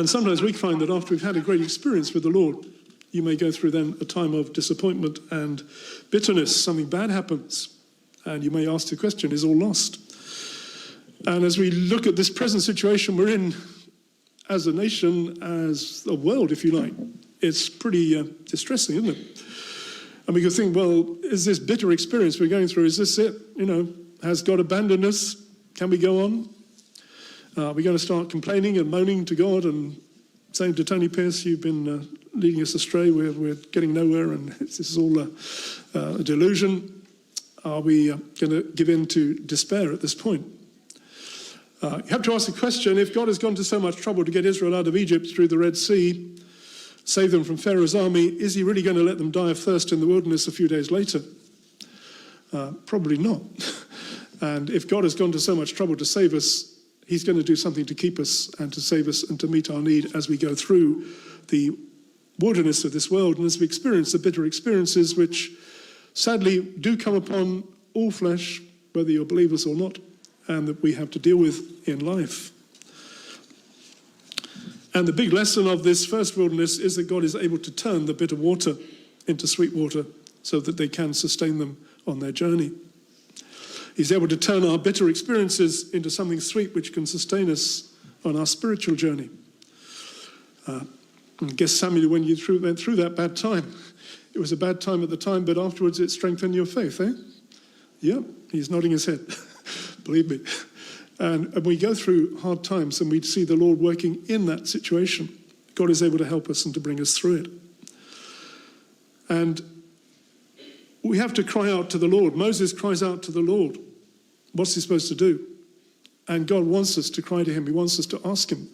And sometimes we find that after we've had a great experience with the Lord, you may go through then a time of disappointment and bitterness. Something bad happens, and you may ask the question, is all lost? And as we look at this present situation we're in as a nation, as a world, if you like, it's pretty distressing, isn't it? And we could think, well, is this bitter experience we're going through, is this it? You know, has God abandoned us? Can we go on? Are we going to start complaining and moaning to God and saying to Tony Pearce, you've been leading us astray, we're getting nowhere, and this is all a delusion? Are we going to give in to despair at this point? You have to ask the question, if God has gone to so much trouble to get Israel out of Egypt through the Red Sea, save them from Pharaoh's army, is he really going to let them die of thirst in the wilderness a few days later? Probably not. And if God has gone to so much trouble to save us, he's going to do something to keep us and to save us and to meet our need as we go through the wilderness of this world and as we experience the bitter experiences which sadly do come upon all flesh, whether you're believers or not, and that we have to deal with in life. And the big lesson of this first wilderness is that God is able to turn the bitter water into sweet water so that they can sustain them on their journey. He's able to turn our bitter experiences into something sweet which can sustain us on our spiritual journey. I guess, Samuel, when you went through that bad time, it was a bad time at the time, but afterwards it strengthened your faith, eh? Yeah, he's nodding his head, believe me. And we go through hard times and we see the Lord working in that situation. God is able to help us and to bring us through it. And we have to cry out to the Lord. Moses cries out to the Lord. What's he supposed to do? And God wants us to cry to him. He wants us to ask him.